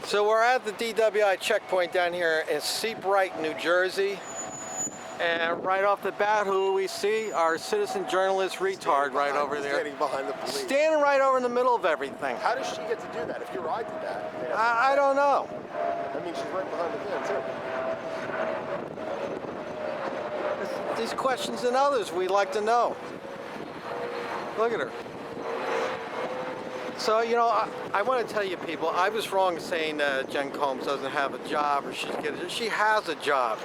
So we're at the DWI checkpoint down here in Seabright, New Jersey. And right off the bat, who do we see? Our citizen journalist retard right over there. Standing behind the police. Standing right over in the middle of everything. How does she get to do that? If your I did that. I don't know. I mean, she's right behind the van, too. These questions and others we'd like to know. Look at her. So, you know, I want to tell you people, I was wrong in saying Jen Combs doesn't have a job or she's getting it. She has a job.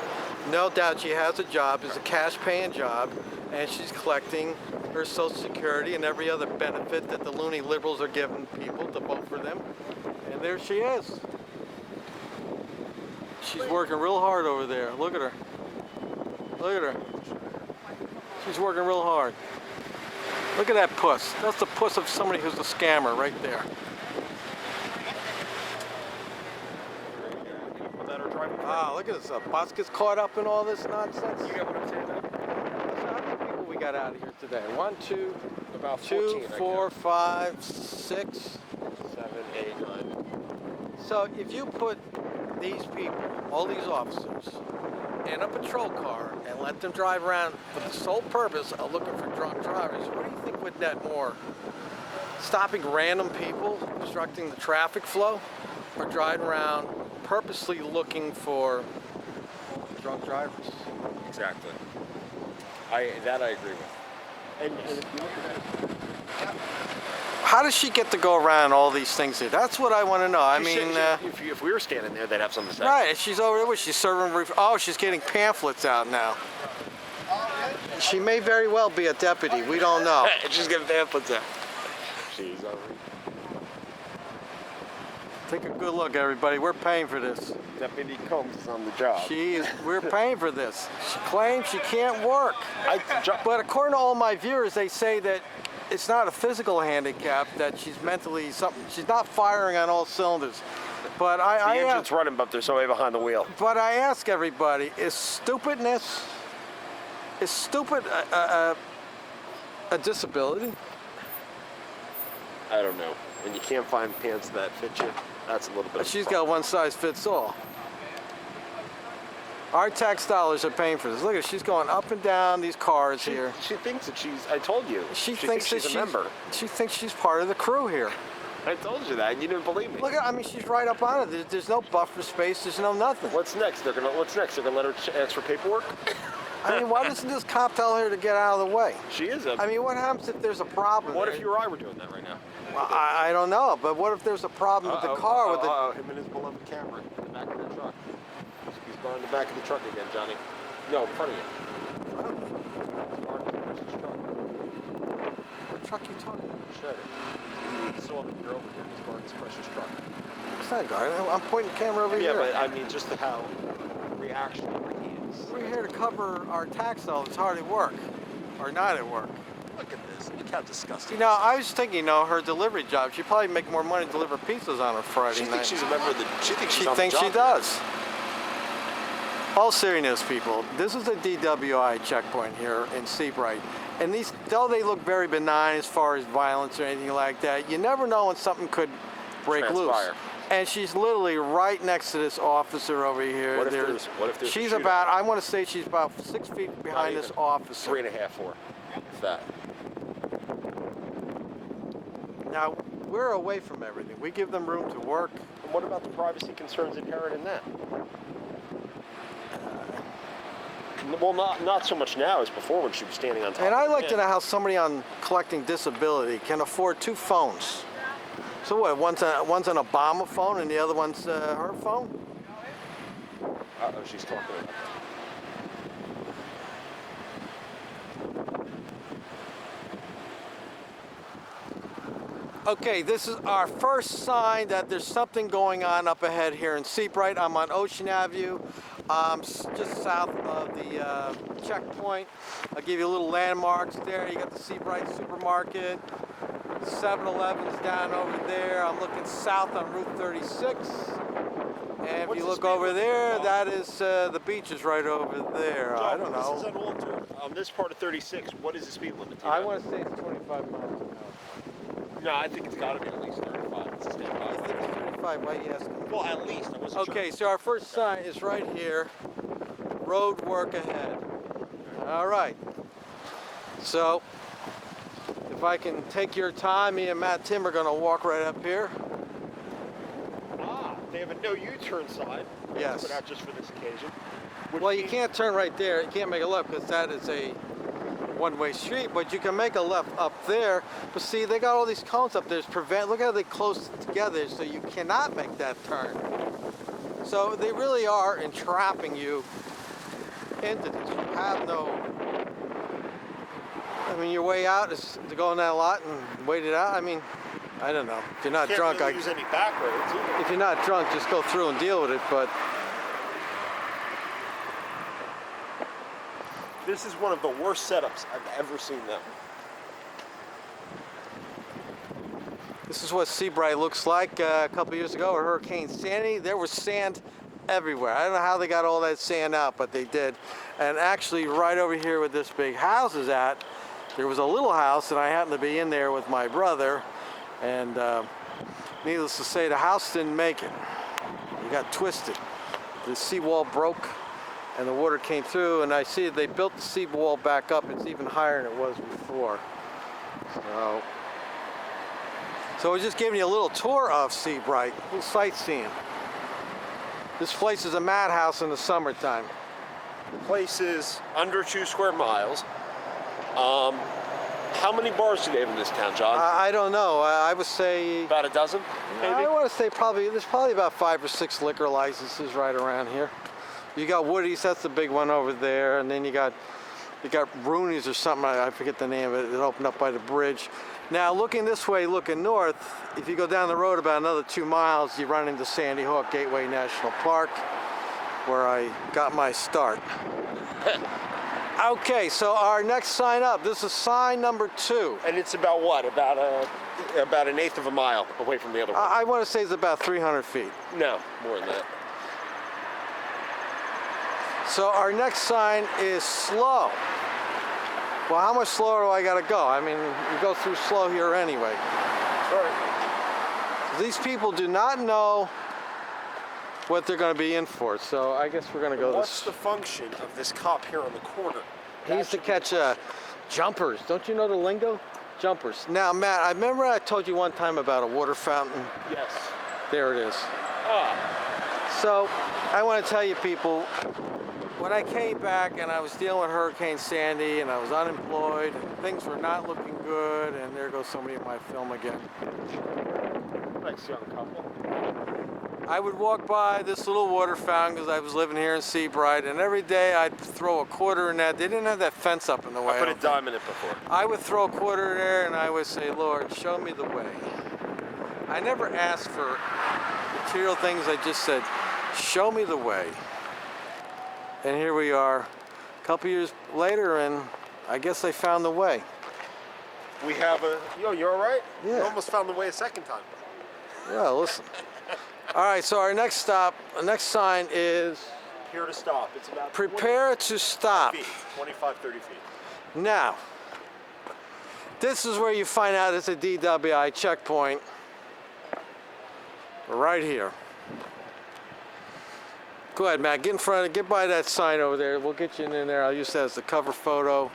No doubt she has a job. It's a cash-paying job, and she's collecting her Social Security and every other benefit that the loony liberals are giving people to vote for them. And there she is. She's working real hard over there. Look at her. Look at her. She's working real hard. Look at that puss. That's the puss of somebody who's a scammer right there. Ah, look at this. A bus gets caught up in all this nonsense. You get what I'm saying? So how many people we got out of here today? 1, 2, About 2, 14, 4, 5, 6. 7, 8, 9. So if you put these people, all these officers, in a patrol car and let them drive around for the sole purpose of looking for drunk drivers, what do you think would net more? Stopping random people, obstructing the traffic flow, or driving around purposely looking for drunk drivers? Exactly. I agree with. And if you look at that, How does she get to go around all these things here? That's what I want to know. I mean, if we were standing there, they'd have something to say. right, she's over there, she's serving, oh, she's getting pamphlets out now. She may very well be a deputy, we don't know. She's getting pamphlets out. She's over. Take a good look, everybody, we're paying for this. Deputy Combs is on the job. We're paying for this. She claims she can't work. But according to all my viewers, they say that it's not a physical handicap, that she's mentally something. She's not firing on all cylinders. But the engine's running, but they're so way behind the wheel. But I ask everybody, is stupid a disability? I don't know. When you can't find pants that fit you, that's a little bit. She's got one size fits all. Our tax dollars are paying for this. Look at her, she's going up and down these cars here. She thinks that she's, I told you. She thinks she's a member. She thinks she's part of the crew here. I told you that, and you didn't believe me. Look at, I mean, she's right up on it. There's no buffer space, there's no nothing. What's next? What's next? They're gonna let her ask for paperwork? I mean, why doesn't this cop tell her to get out of the way? She is I mean, what happens if there's a problem? What if you or I were doing that right now? Well, I don't know, but what if there's a problem with the car? With the... him and his beloved camera in the back of the truck. He's going in the back of the truck again, Johnny. No, in front of you. What truck you talking about? Shut it. Saw that you're over here. He's going in his precious truck. What's that guy? I'm pointing the camera over here. Yeah, but I mean, just how reactionary he is. We're here to cover our tax dollars. It's hard at work, or not at work. Look at this. Look how disgusting. You know, I was thinking, you know, her delivery job, she'd probably make more money to deliver pizzas on a Friday night. She thinks she's a member of the... She thinks she's She on thinks the she job. does. All seriousness, people, this is a DWI checkpoint here in Seabright. And these, though they look very benign as far as violence or anything like that, you never know when something could break loose. And she's literally right next to this officer over here. What if there's she's a about, I want to say she's about 6 feet behind this officer. 3.5, 4, if that. Now, we're away from everything. We give them room to work. And what about the privacy concerns inherent in that? Well, not so much now as before when she was standing on top. And I'd like to know how somebody on collecting disability can afford 2 phones. So what, one's an Obama phone and the other one's her phone? Uh-oh, she's talking about that. Okay, this is our first sign that there's something going on up ahead here in Seabright. I'm on Ocean Avenue, just south of the checkpoint. I'll give you a little landmarks there. You got the Seabright Supermarket. 7-Eleven's down over there. I'm looking south on Route 36. And if you look over there, that is the beach is right over there. I don't know. This is unaltered. On this part of 36, what is the speed limit? I want to say it's 25 miles an hour. No, I think it's got to be at least 35. It's a state highway. I think it's 35. 25? Why are you asking? Well, at least. I wasn't Okay, sure. so our first sign is right here. Road work ahead. All right. So, if I can take your time, me and Matt Tim are going to walk right up here. Ah, they have a no U-turn sign. Yes. Put out just for this occasion. Which Well, you means- can't turn right there. You can't make a left because that is a one-way street, but you can make a left up there. But see, they got all these cones up there to prevent. Look how they close together, so you cannot make that turn. So they really are entrapping you into this. You have no. I mean, your way out is to go in that lot and wait it out. I mean, I don't know. If you're not can't drunk, really use any back roads either. if you're not drunk, just go through and deal with it. But This is one of the worst setups I've ever seen them. this is what Seabright looks like. A couple years ago, at Hurricane Sandy, there was sand everywhere. I don't know how they got all that sand out, but they did. And actually, right over here where this big house is at, there was a little house, and I happened to be in there with my brother. And needless to say, the house didn't make it. It got twisted. The seawall broke, and the water came through. And I see they built the seawall back up. It's even higher than it was before. So we're just giving you a little tour of Seabright, a little sightseeing. This place is a madhouse in the summertime. The place is under 2 square miles. How many bars do they have in this town, John? I don't know. I would say, About a dozen, maybe? I want to say there's probably about 5 or 6 liquor licenses right around here. You got Woody's, that's the big one over there, and then you got Rooney's or something. I forget the name of it. It opened up by the bridge. Now, looking this way, looking north, if you go down the road about another 2 miles, you run into Sandy Hook Gateway National Park, where I got my start. Okay, so our next sign up, this is sign number 2. And it's about what? About an eighth of a mile away from the other one. I want to say it's about 300 feet. No, more than that. So our next sign is slow. Well, how much slower do I got to go? I mean, you go through slow here anyway. Sorry. These people do not know what they're going to be in for, so I guess we're going to go What's this. the function of this cop here on the corner? He used to catch jumpers. Don't you know the lingo? Jumpers. Now, Matt, I remember I told you one time about a water fountain. Yes. There it is. Ah. So, I want to tell you people, when I came back and I was dealing with Hurricane Sandy and I was unemployed and things were not looking good, and there goes somebody in my film again. Nice young couple. I would walk by this little water fountain because I was living here in Seabright, and every day I'd throw a quarter in that. They didn't have that fence up in the way. I put a dime in it before. I would throw a quarter there and I would say, Lord, show me the way. I never asked for material things. I just said, show me the way. And here we are a couple years later, and I guess I found the way. We have you all right? Yeah. You almost found the way a second time. Yeah, listen. All right, so our next stop, the next sign is Here to stop. It's about prepare to stop. 20 feet, 25, 30 feet. Now, this is where you find out it's a DWI checkpoint. Right here. Go ahead, Matt. Get in front. Get by that sign over there. We'll get you in there. I'll use that as the cover photo.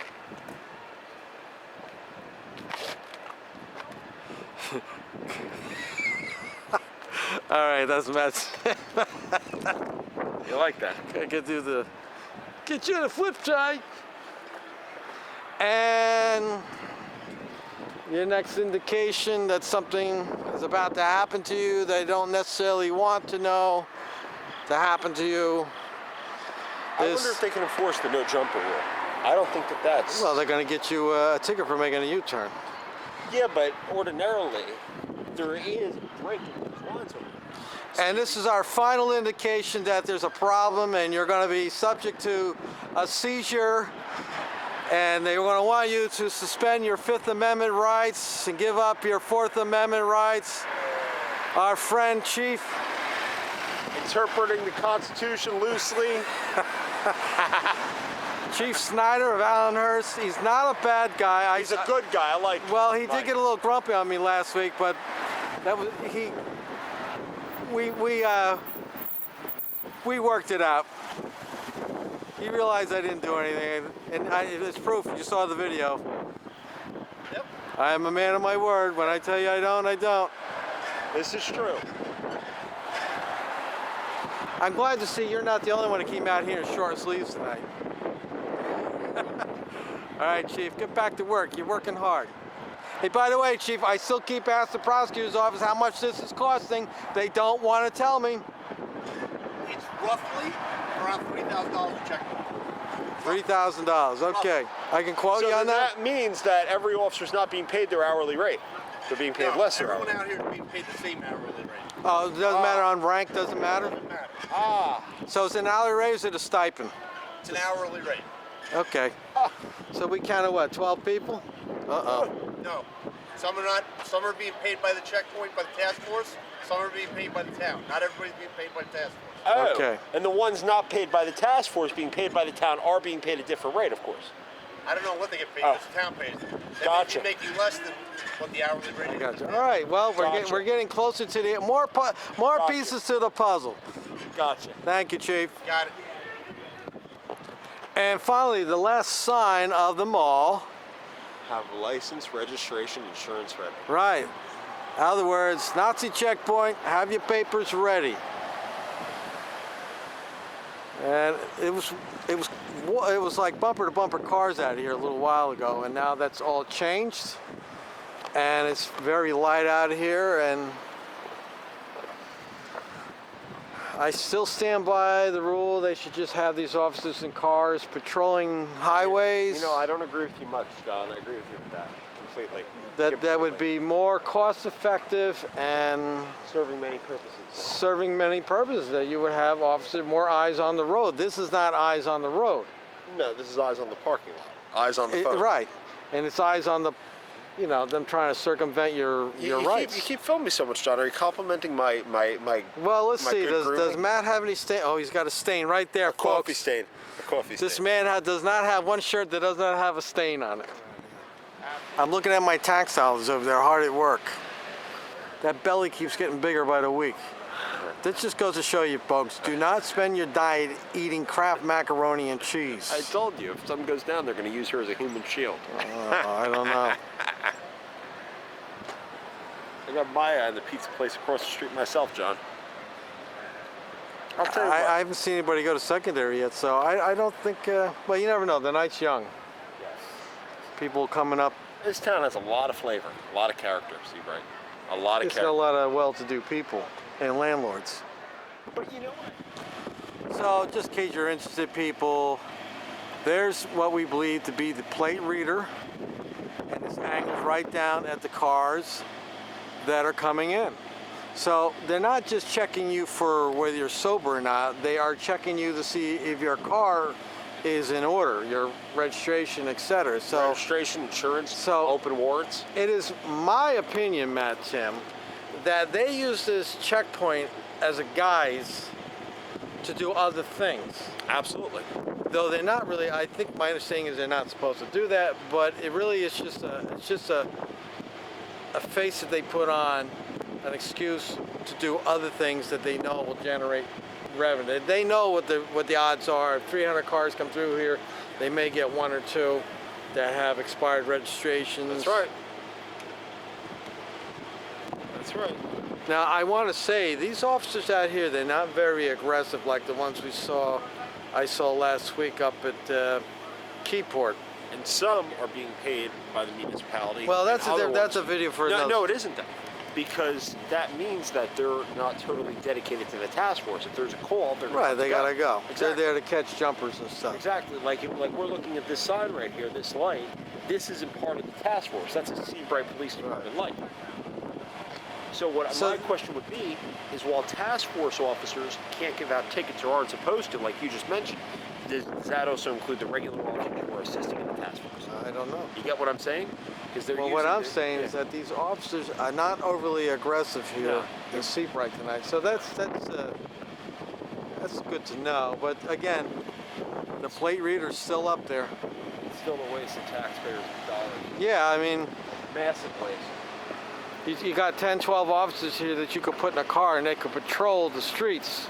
All right, that's Matt's. You like that? Get you in a flip chart. And your next indication that something is about to happen to you that you don't necessarily want to know to happen to you. I wonder if they can enforce the no jumper rule. I don't think that's... Well, they're going to get you a ticket for making a U-turn. Yeah, but ordinarily, there is breaking these lines over there. And this is our final indication that there's a problem and you're going to be subject to a seizure, and they're going to want you to suspend your Fifth Amendment rights and give up your Fourth Amendment rights. Our friend Chief Interpreting the Constitution loosely. Chief Snyder of Allenhurst, he's not a bad guy. He's a good guy. I like him. Well, he did get a little grumpy on me last week, but that was we worked it out. You realize I didn't do anything, and it's proof. You saw the video. Yep. I am a man of my word. When I tell you I don't, I don't. This is true. I'm glad to see you're not the only one that came out here in short sleeves tonight. All right, Chief, get back to work. You're working hard. Hey, by the way, Chief, I still keep asking the prosecutor's office how much this is costing. They don't want to tell me. It's roughly around $3,000 a check. $3,000, okay. I can quote you So on that? that means that every officer's not being paid their hourly rate. They're being paid No, lesser. everyone out here is being paid the same hourly rate. Oh, it doesn't matter on rank, doesn't matter? Doesn't matter. Ah, So it's an hourly rate or is it a stipend? It's an hourly rate. Okay. So we counted what, 12 people? Uh-oh. No. Some are not. Some are being paid by the checkpoint, by the task force. Some are being paid by the town. Not everybody's being paid by the task force. oh. Okay. And the ones not paid by the task force being paid by the town are being paid a different rate, of course. I don't know what they get paid. Oh. But the town pays them. They Gotcha. may be making less than what the hourly rate is. Gotcha. All right, well, Gotcha. we're getting closer to the, more Gotcha. pieces to the puzzle. Gotcha. Thank you, Chief. Got it. And finally, the last sign of them all. Have license, registration, insurance ready. Right. In other words, Nazi checkpoint, have your papers ready. And it was like bumper to bumper cars out here a little while ago, and now that's all changed. And it's very light out here, and I still stand by the rule they should just have these officers in cars patrolling highways. You know, I don't agree with you much, John. I agree with you with that completely. That would be more cost effective and Serving many purposes. serving many purposes, that you would have officers, more eyes on the road. This is not eyes on the road. No, this is eyes on the parking lot. Eyes on the phone. Right. And it's eyes on the, them trying to circumvent your rights. You keep filming me so much, John. Are you complimenting my Well, let's my see. good Does grooming? Matt have any stain? Oh, he's got a stain right there, coffee folks. stain? A coffee This stain. man does not have one shirt that does not have a stain on it. I'm looking at my tax dollars over there, hard at work. That belly keeps getting bigger by the week. This just goes to show you, folks, do not spend your diet eating Kraft macaroni and cheese. I told you, if something goes down, they're going to use her as a human shield. I don't know. I got Maya in the pizza place across the street myself, John. I'll tell you what. I haven't seen anybody go to secondary yet, so I don't think, well, you never know. The night's young. Yes. People coming up. This town has a lot of flavor, a lot of character, Steve, right? A lot of It's got a character. lot of well-to-do people and landlords. But you know what? So, just in case you're interested, people, there's what we believe to be the plate reader, and it's angled right down at the cars that are coming in. So they're not just checking you for whether you're sober or not, they are checking you to see if your car is in order, your registration, etc. So Registration, insurance, So- open warrants. it is my opinion, Matt Tim, that they use this checkpoint as a guise to do other things. Absolutely. Though they're not really, I think my understanding is they're not supposed to do that, but it really is just a face that they put on, an excuse to do other things that they know will generate revenue. They know what the odds are. If 300 cars come through here, they may get one or two that have expired registrations. That's right. That's right. Now, I want to say, these officers out here, they're not very aggressive like the ones I saw last week up at Keyport. And some are being paid by the municipality. Well, and other that's a ones- video for No, another. no, it isn't that. Because that means that they're not totally dedicated to the task force. If there's a call, they're Right, they gotta go. Exactly. They're there to catch jumpers and stuff. Exactly. Like we're looking at this sign right here, this light. This isn't part of the task force. That's a Seabright Police Department light. So my question would be is, while task force officers can't give out tickets or aren't supposed to, like you just mentioned, does that also include the regular officers who are assisting in the task force? I don't know. You get what I'm saying? Because Well, what I'm saying is that these officers are not overly aggressive here in Seabright tonight. So that's good to know. But again, the plate reader's still up there. it's still a waste of taxpayers' dollars. Yeah, I mean, Massive waste. You got 10, 12 officers here that you could put in a car and they could patrol the streets.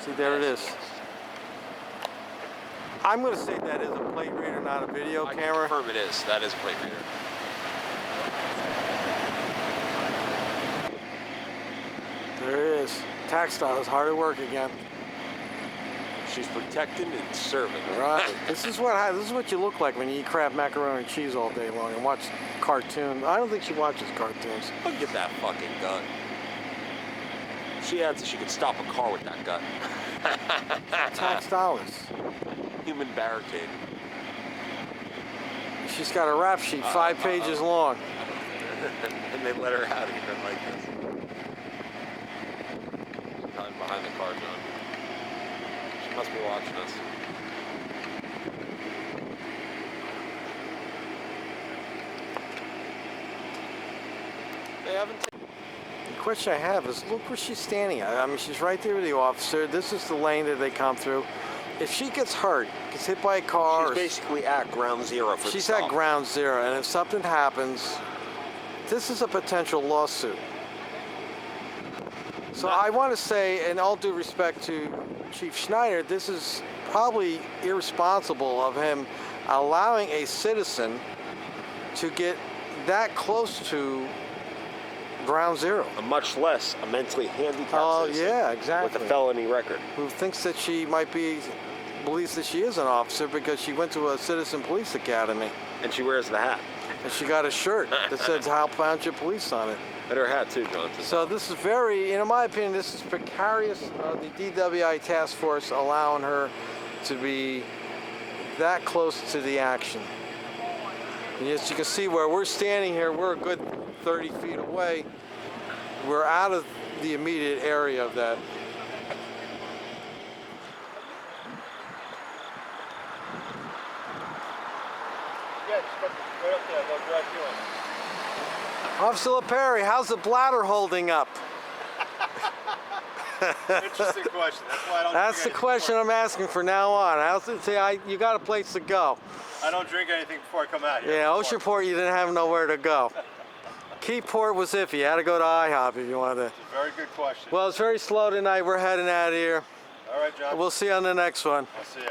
See, there it is. I'm going to say that is a plate reader, not a video I camera. confirm it is. That is a plate reader. There it is. Textile is hard at work again. She's protecting and serving. Right. This is what you look like when you eat crab macaroni and cheese all day long and watch cartoons. I don't think she watches cartoons. Look at that fucking gun. She adds that she could stop a car with that gun. Tax dollars. Human barricade. She's got a rap sheet 5 pages long. And they let her out of here like this. She's hiding behind the car, John. She must be watching us. They haven't. The question I have is, look where she's standing at. I mean, she's right there with the officer. This is the lane that they come through. If she gets hurt, gets hit by a car, She's basically at ground zero for the she's stop. at ground zero, and if something happens, this is a potential lawsuit. So I want to say, in all due respect to Chief Schneider, this is probably irresponsible of him allowing a citizen to get that close to ground zero. Much less a mentally handicapped Oh, citizen yeah, exactly. with a felony record. Who thinks that she might be, believes that she is an officer because she went to a citizen police academy. And she wears the hat. And she got a shirt that says Hal Township Police on it. And her hat too, John. So this is very, in my opinion, this is precarious of the DWI task force allowing her to be that close to the action. And as you can see where we're standing here, we're a good 30 feet away. We're out of the immediate area of that. Yeah, just right up there. They'll drag you in. Officer LaPerry, how's the bladder holding up? Interesting question. That's why I don't. That's the drink question I'm asking from now on. You got a place to go. I don't drink anything before I come out here. Yeah, Oceanport, you didn't have nowhere to go. Keyport was iffy. You had to go to IHOP if you wanted to. Very good question. Well, it's very slow tonight. We're heading out of here. All right, John. We'll see you on the next one. I'll see you.